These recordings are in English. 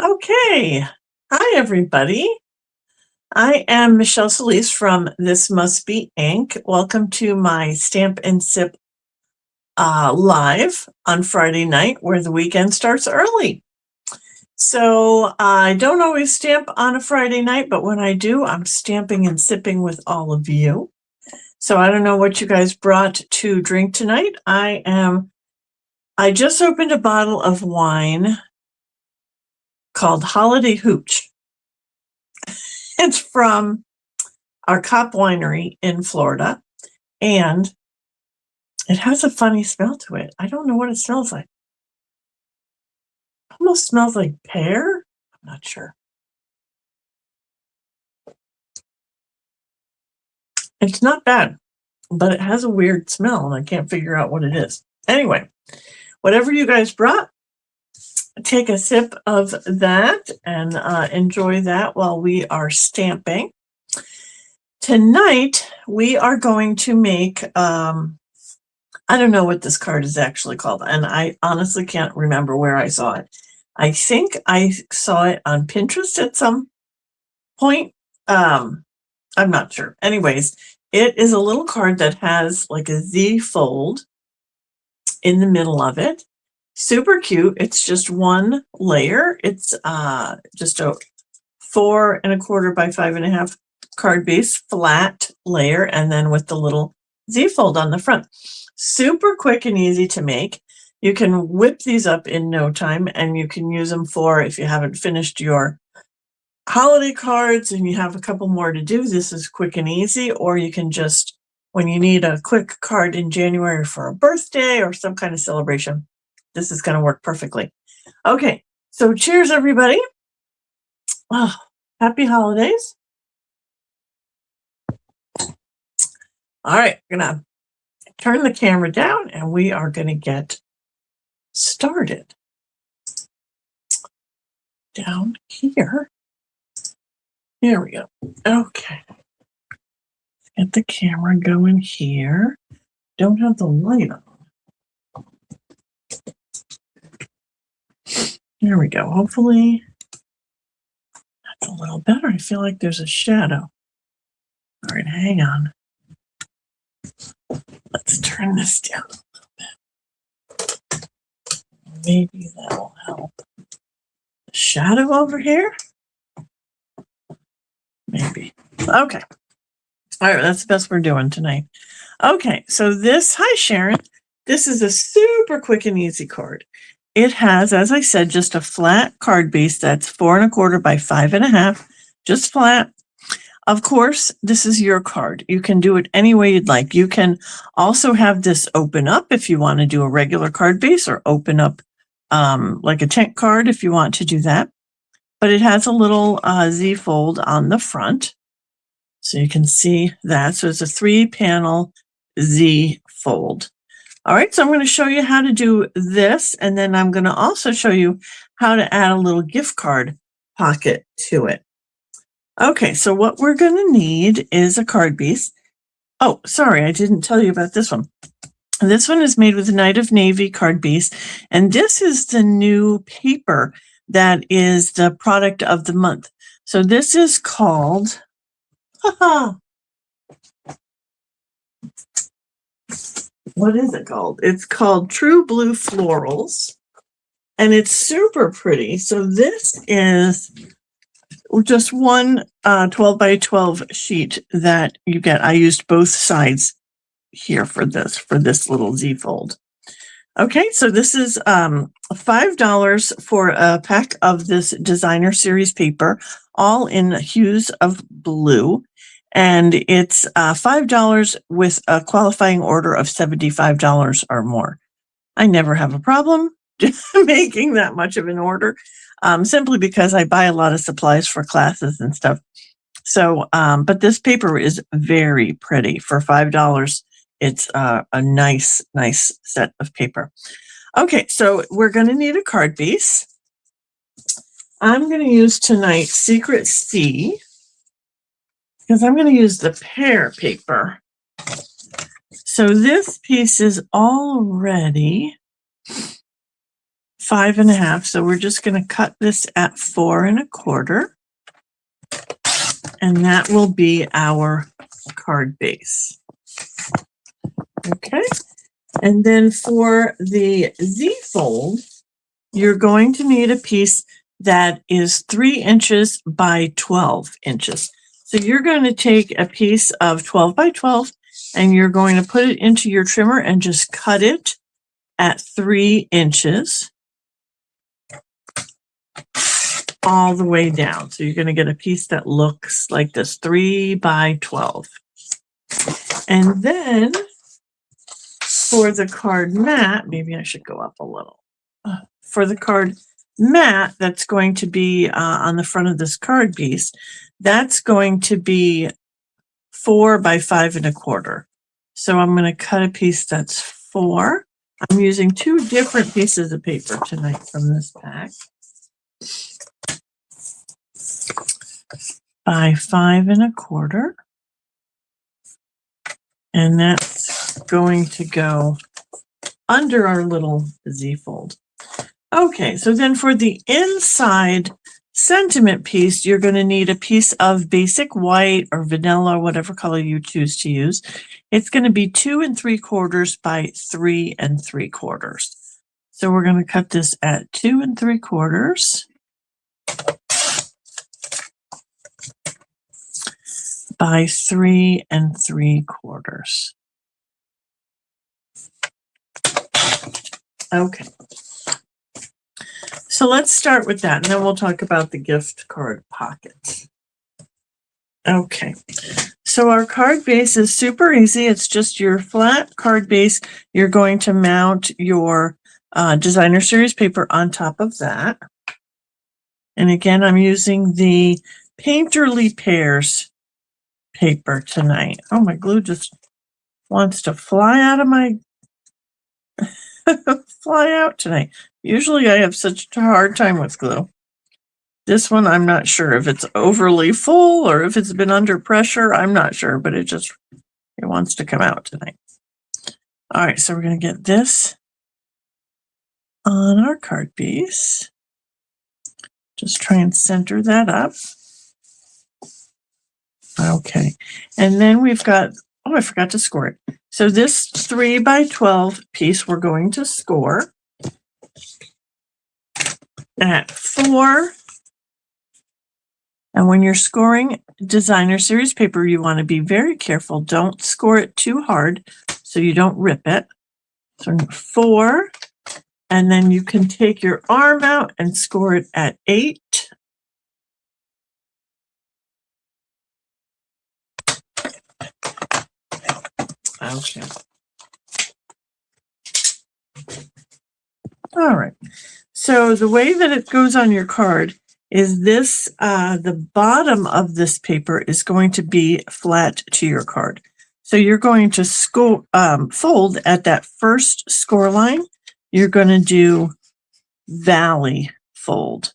Okay. Hi, everybody. I am Michelle Solis from Thismustbeink. Welcome to my Stamp and Sip live on Friday night, where the weekend starts early. So I don't always stamp on a Friday night, but when I do, I'm stamping and sipping with all of you. So I don't know what you guys brought to drink tonight. I just opened a bottle of wine called Holiday Hooch. It's from our Cop Winery in Florida, and it has a funny smell to it. I don't know what it smells like. Almost smells like pear. I'm not sure. It's not bad, but it has a weird smell, and I can't figure out what it is. Anyway, whatever you guys brought, take a sip of that and enjoy that while we are stamping. Tonight, we are going to make, I don't know what this card is actually called, and I honestly can't remember where I saw it. I think I saw it on Pinterest at some point. I'm not sure. Anyways, it is a little card that has like a Z fold in the middle of it. Super cute. It's just one layer. It's just a 4 1/4 by 5 1/2 card base, flat layer, and then with the little Z fold on the front. Super quick and easy to make. You can whip these up in no time, and you can use them for, if you haven't finished your holiday cards and you have a couple more to do, this is quick and easy. Or you can just, when you need a quick card in January for a birthday or some kind of celebration, this is going to work perfectly. Okay, so cheers, everybody. Oh, happy holidays. All right, we're going to turn the camera down and we are going to get started. Down here. There we go. Okay. Let's get the camera going here. Don't have the light on. There we go. Hopefully that's a little better. I feel like there's a shadow. All right, hang on. Let's turn this down a little bit. Maybe that'll help. The shadow over here? Maybe. Okay. All right, that's the best we're doing tonight. Okay, so this, hi Sharon, this is a super quick and easy card. It has, as I said, just a flat card base that's 4 1/4 by 5 1/2, just flat. Of course, this is your card. You can do it any way you'd like. You can also have this open up if you want to do a regular card base, or open up like a tent card if you want to do that. But it has a little Z fold on the front. So you can see that. So it's a 3-panel Z fold. All right, so I'm going to show you how to do this, and then I'm going to also show you how to add a little gift card pocket to it. Okay, so what we're going to need is a card base. Oh, sorry, I didn't tell you about this one. This one is made with Night of Navy card base, and this is the new paper that is the product of the month. So this is called, what is it called? It's called True Blue Florals, and it's super pretty. So this is just one 12 by 12 sheet that you get. I used both sides here for this little Z fold. Okay, so this is $5 for a pack of this designer series paper, all in hues of blue. And it's $5 with a qualifying order of $75 or more. I never have a problem making that much of an order, simply because I buy a lot of supplies for classes and stuff. So, but this paper is very pretty. For $5, it's a nice set of paper. Okay, so we're going to need a card base. I'm going to use tonight Secret C, because I'm going to use the pear paper. So this piece is already 5.5. So we're just going to cut this at 4 1/4. And that will be our card base. Okay. And then for the Z fold, you're going to need a piece that is 3 inches by 12 inches. So you're going to take a piece of 12 by 12 and you're going to put it into your trimmer and just cut it at 3 inches all the way down. So you're going to get a piece that looks like this, 3 by 12. And then for the card mat, maybe I should go up a little. For the card mat that's going to be on the front of this card piece, that's going to be 4 by 5 1/4. So I'm going to cut a piece that's 4. I'm using 2 different pieces of paper tonight from this pack. By 5 1/4. And that's going to go under our little Z fold. Okay, so then for the inside sentiment piece, you're going to need a piece of basic white or vanilla, whatever color you choose to use. It's going to be 2 3/4 by 3 3/4. So we're going to cut this at 2 3/4 by 3 3/4. Okay. So let's start with that, and then we'll talk about the gift card pockets. Okay, so our card base is super easy. It's just your flat card base. You're going to mount your designer series paper on top of that. And again, I'm using the Painterly Pears paper tonight. Oh, my glue just wants to fly out of my fly out tonight. Usually I have such a hard time with glue. This one, I'm not sure if it's overly full or if it's been under pressure. I'm not sure, but it wants to come out tonight. All right, so we're going to get this on our card piece. Just try and center that up. Okay, and then we've got, oh, I forgot to score it. So this 3 by 12 piece, we're going to score at 4. And when you're scoring designer series paper, you want to be very careful. Don't score it too hard so you don't rip it. So 4, and then you can take your arm out and score it at 8. Okay. All right. So the way that it goes on your card is this, the bottom of this paper is going to be flat to your card. So you're going to fold at that first score line. You're going to do valley fold.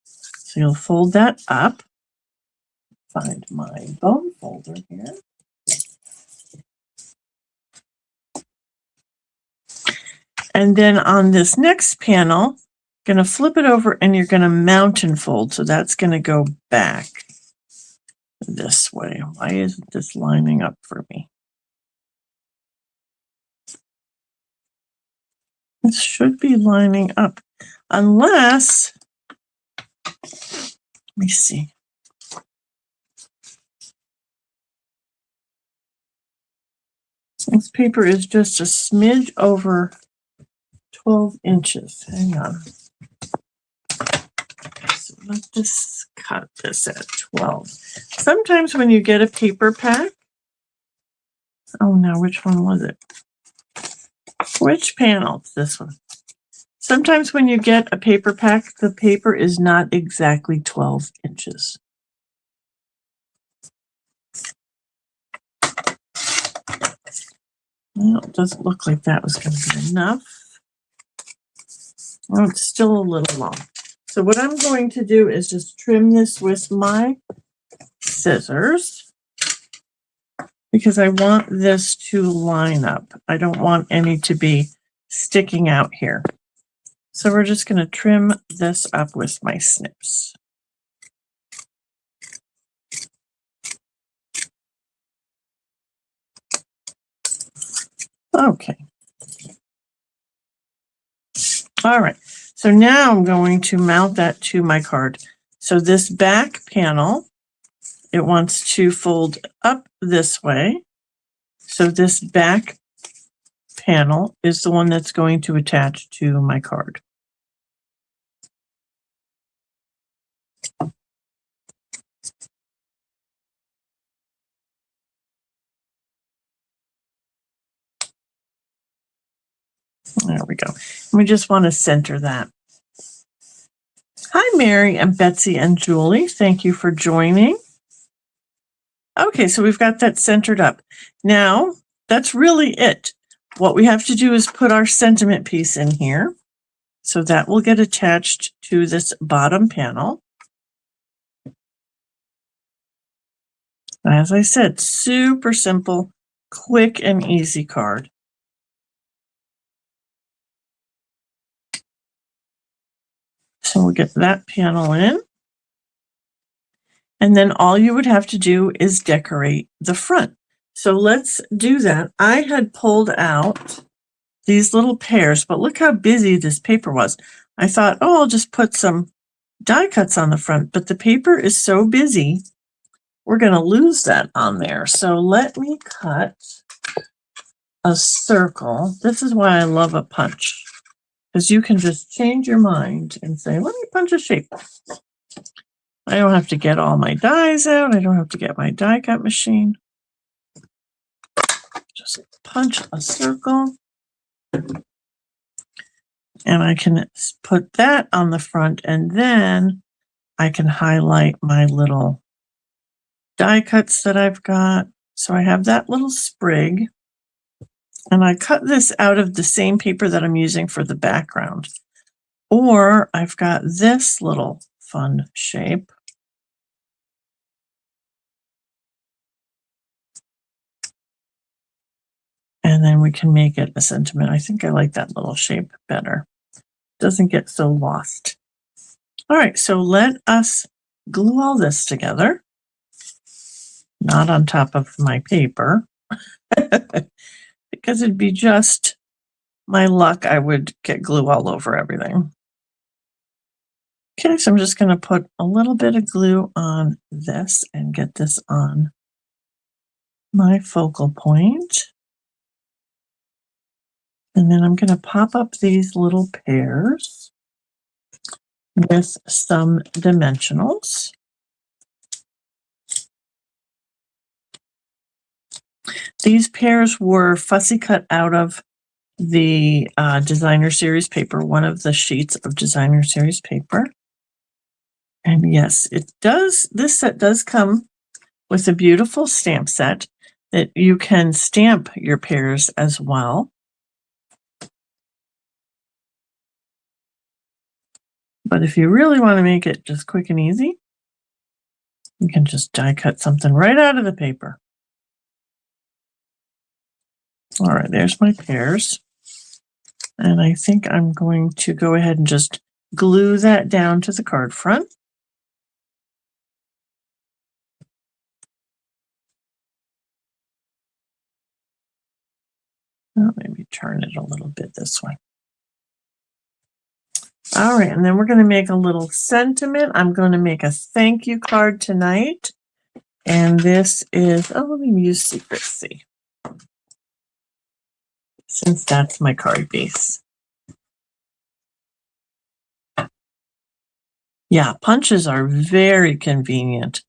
So you'll fold that up. Find my bone folder here. And then on this next panel, going to flip it over and you're going to mountain fold. So that's going to go back this way. Why isn't this lining up for me? It should be lining up unless, let me see. This paper is just a smidge over 12 inches. Hang on. So let's just cut this at 12. Sometimes when you get a paper pack, oh no, which one was it? Which panel? This one. Sometimes when you get a paper pack, the paper is not exactly 12 inches. Well, it doesn't look like that was going to be enough. Oh, it's still a little long. So what I'm going to do is just trim this with my scissors because I want this to line up. I don't want any to be sticking out here. So we're just going to trim this up with my snips. Okay. All right. So now I'm going to mount that to my card. So this back panel, it wants to fold up this way. So this back panel is the one that's going to attach to my card. There we go. We just want to center that. Hi, Mary and Betsy and Julie. Thank you for joining. Okay, so we've got that centered up. Now, that's really it. What we have to do is put our sentiment piece in here. So that will get attached to this bottom panel. As I said, super simple, quick and easy card. So we'll get that panel in. And then all you would have to do is decorate the front. So let's do that. I had pulled out these little pairs, but look how busy this paper was. I thought, oh, I'll just put some die cuts on the front, but the paper is so busy, we're going to lose that on there. So let me cut a circle. This is why I love a punch, because you can just change your mind and say, let me punch a shape. I don't have to get all my dies out. I don't have to get my die cut machine. Just punch a circle. And I can put that on the front, and then I can highlight my little die cuts that I've got. So I have that little sprig, and I cut this out of the same paper that I'm using for the background. Or I've got this little fun shape. And then we can make it a sentiment. I think I like that little shape better. Doesn't get so lost. All right, so let us glue all this together. Not on top of my paper. Because it'd be just my luck, I would get glue all over everything. Okay, so I'm just going to put a little bit of glue on this and get this on my focal point. And then I'm going to pop up these little pairs with some dimensionals. These pairs were fussy cut out of the designer series paper, one of the sheets of designer series paper. And yes, it does. This set does come with a beautiful stamp set that you can stamp your pairs as well. But if you really want to make it just quick and easy, you can just die cut something right out of the paper. All right, there's my pairs. And I think I'm going to go ahead and just glue that down to the card front. Oh, maybe turn it a little bit this way. All right, and then we're going to make a little sentiment. I'm going to make a thank you card tonight. And this is, oh, let me use Secrecy, since that's my card base. Yeah, punches are very convenient.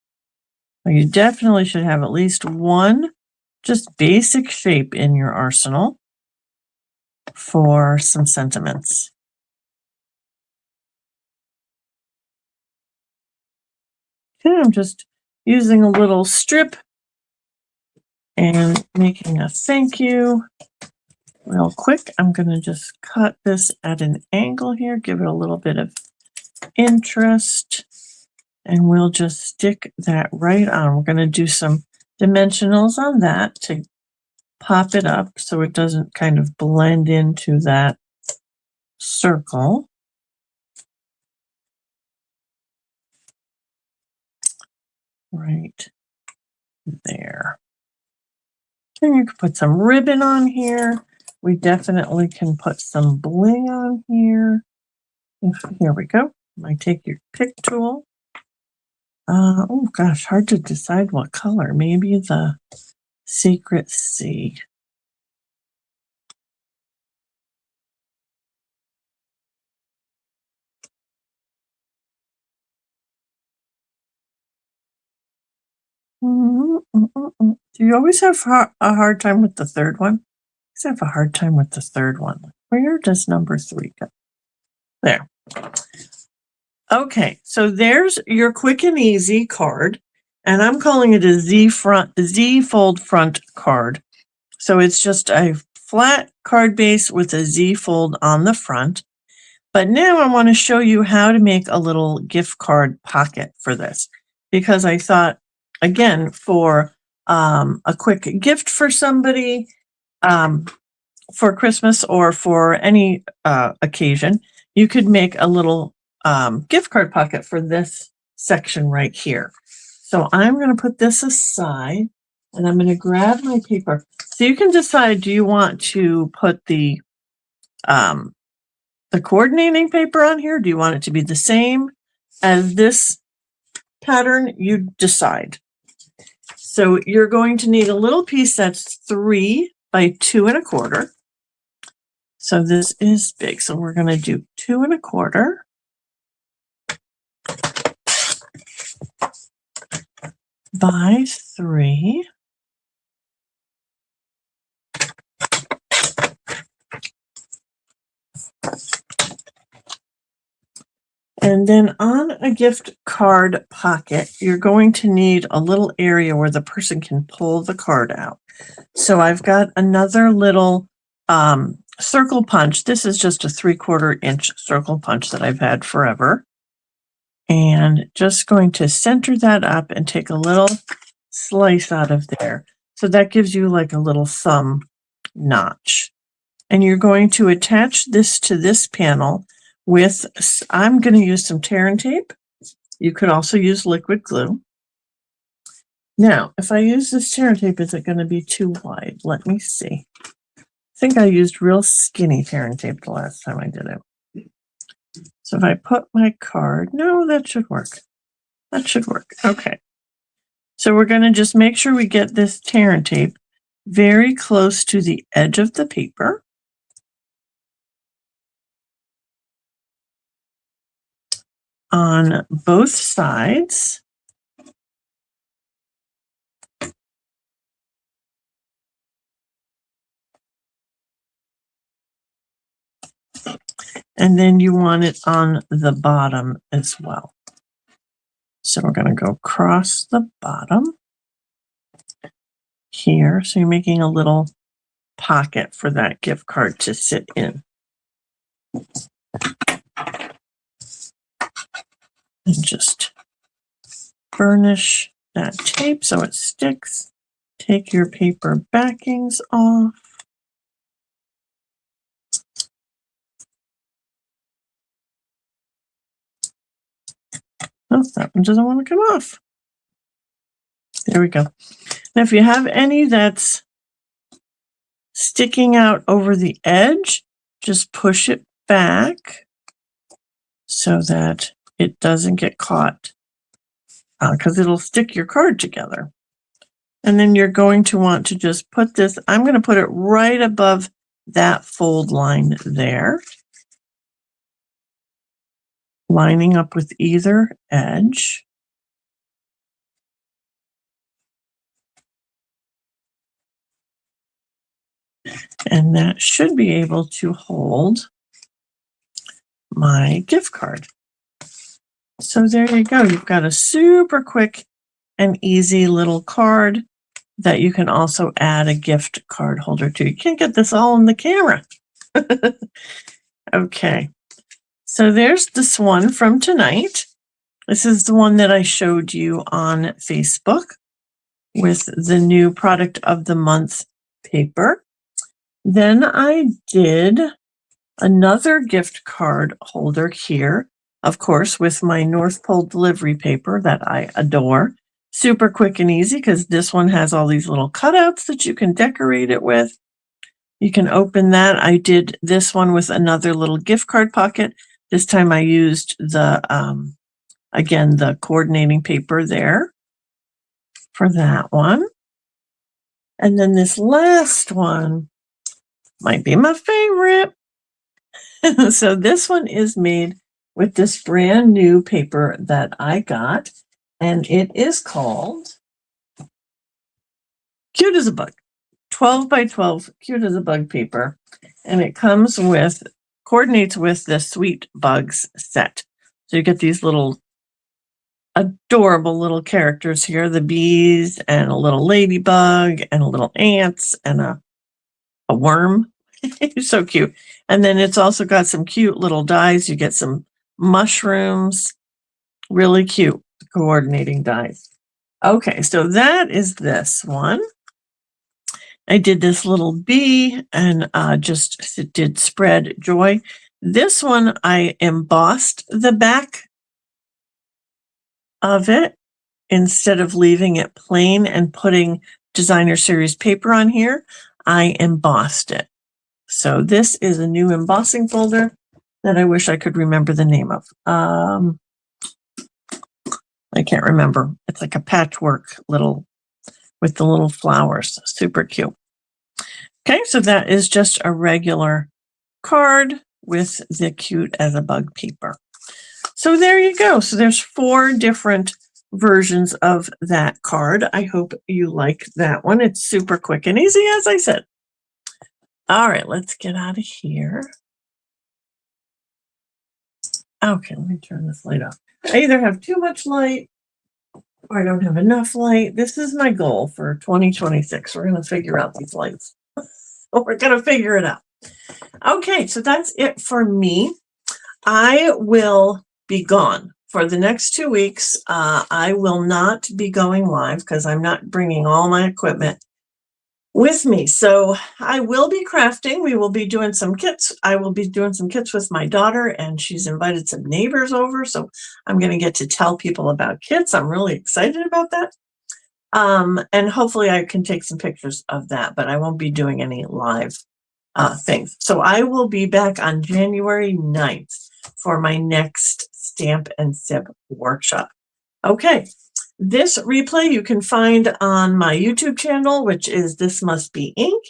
You definitely should have at least one just basic shape in your arsenal for some sentiments. Okay, I'm just using a little strip and making a thank you real quick. I'm going to just cut this at an angle here, give it a little bit of interest, and we'll just stick that right on. We're going to do some dimensionals on that to pop it up so it doesn't kind of blend into that circle. right there. And you can put some ribbon on here. We definitely can put some bling on here. Here we go. I take your pick tool. Oh gosh, hard to decide what color. Maybe the Secret C. Do you always have a hard time with the third one? I have a hard time with the third one. Where does number 3 go? There. Okay, so there's your quick and easy card, and I'm calling it a Z fold front card. So it's just a flat card base with a Z fold on the front. But now I want to show you how to make a little gift card pocket for this, because I thought, again, for a quick gift for somebody for Christmas or for any occasion, you could make a little gift card pocket for this section right here. So I'm going to put this aside and I'm going to grab my paper. So you can decide, do you want to put the coordinating paper on here? Do you want it to be the same as this pattern? You decide. So you're going to need a little piece that's 3 by 2 1/4. So this is big. So we're going to do 2 1/4 by 3. And then on a gift card pocket, you're going to need a little area where the person can pull the card out. So I've got another little circle punch. This is just a 3/4 inch circle punch that I've had forever. And just going to center that up and take a little slice out of there. So that gives you like a little thumb notch. And you're going to attach this to this panel with, I'm going to use some tear and tape. You could also use liquid glue. Now, if I use this tear and tape, is it going to be too wide? Let me see. I think I used real skinny tear and tape the last time I did it. So if I put my card, no, that should work. That should work. Okay. So we're going to just make sure we get this tear and tape very close to the edge of the paper. On both sides. And then you want it on the bottom as well. So we're going to go across the bottom here. So you're making a little pocket for that gift card to sit in. And just burnish that tape so it sticks. Take your paper backings off. Oh, that one doesn't want to come off. There we go. Now, if you have any that's sticking out over the edge, just push it back so that it doesn't get caught, because it'll stick your card together. And then you're going to want to just put this, I'm going to put it right above that fold line there, lining up with either edge. And that should be able to hold my gift card. So there you go. You've got a super quick and easy little card that you can also add a gift card holder to. You can't get this all in the camera. Okay. So there's this one from tonight. This is the one that I showed you on Facebook with the new product of the month paper. Then I did another gift card holder here, of course, with my North Pole delivery paper that I adore. Super quick and easy because this one has all these little cutouts that you can decorate it with. You can open that. I did this one with another little gift card pocket. This time I used the, again, the coordinating paper there for that one. And then this last one might be my favorite. So this one is made with this brand new paper that I got, and it is called Cute as a Bug. 12 by 12 Cute as a Bug paper, and it comes with, coordinates with the Sweet Bugs set. So you get these little adorable little characters here, the bees and a little ladybug and a little ants and a worm. So cute. And then it's also got some cute little dies. You get some mushrooms, really cute coordinating dies. Okay, so that is this one. I did this little bee and just did spread joy. This one, I embossed the back of it instead of leaving it plain and putting designer series paper on here. I embossed it. So this is a new embossing folder that I wish I could remember the name of. I can't remember. It's like a patchwork little with the little flowers. Super cute. Okay, so that is just a regular card with the Cute as a Bug paper. So there you go. So there's 4 different versions of that card. I hope you like that one. It's super quick and easy, as I said. All right, let's get out of here. Okay, let me turn this light off. I either have too much light or I don't have enough light. This is my goal for 2026. We're going to figure out these lights. We're going to figure it out. Okay, so that's it for me. I will be gone for the next 2 weeks. I will not be going live because I'm not bringing all my equipment with me. So I will be crafting. We will be doing some kits. I will be doing some kits with my daughter, and she's invited some neighbors over. So I'm going to get to tell people about kits. I'm really excited about that. And hopefully I can take some pictures of that, but I won't be doing any live things. So I will be back on January 9th for my next Stamp and Sip workshop. Okay, this replay you can find on my YouTube channel, which is Thismustbeink.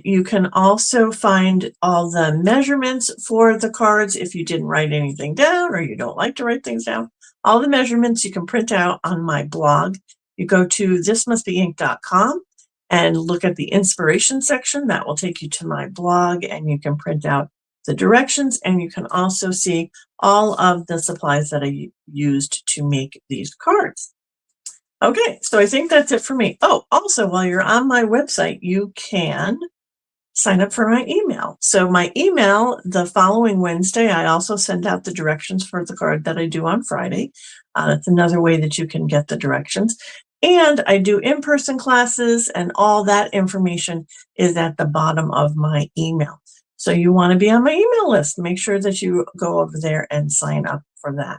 You can also find all the measurements for the cards if you didn't write anything down or you don't like to write things down. All the measurements you can print out on my blog. You go to thismustbeink.com and look at the inspiration section. That will take you to my blog, and you can print out the directions, and you can also see all of the supplies that I used to make these cards. Okay, so I think that's it for me. Oh, also, while you're on my website, you can sign up for my email. So my email, the following Wednesday, I also send out the directions for the card that I do on Friday. That's another way that you can get the directions. And I do in-person classes, and all that information is at the bottom of my email. So you want to be on my email list. Make sure that you go over there and sign up for that.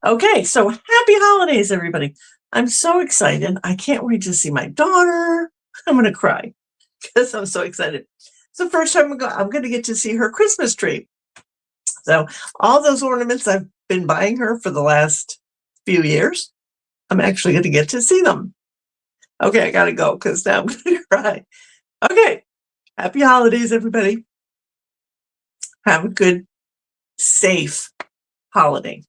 Okay, so happy holidays, everybody. I'm so excited. I can't wait to see my daughter. I'm going to cry because I'm so excited. It's the first time I'm going to get to see her Christmas tree. So all those ornaments I've been buying her for the last few years, I'm actually going to get to see them. Okay, I got to go because now I'm going to cry. Okay, happy holidays, everybody. Have a good, safe holiday.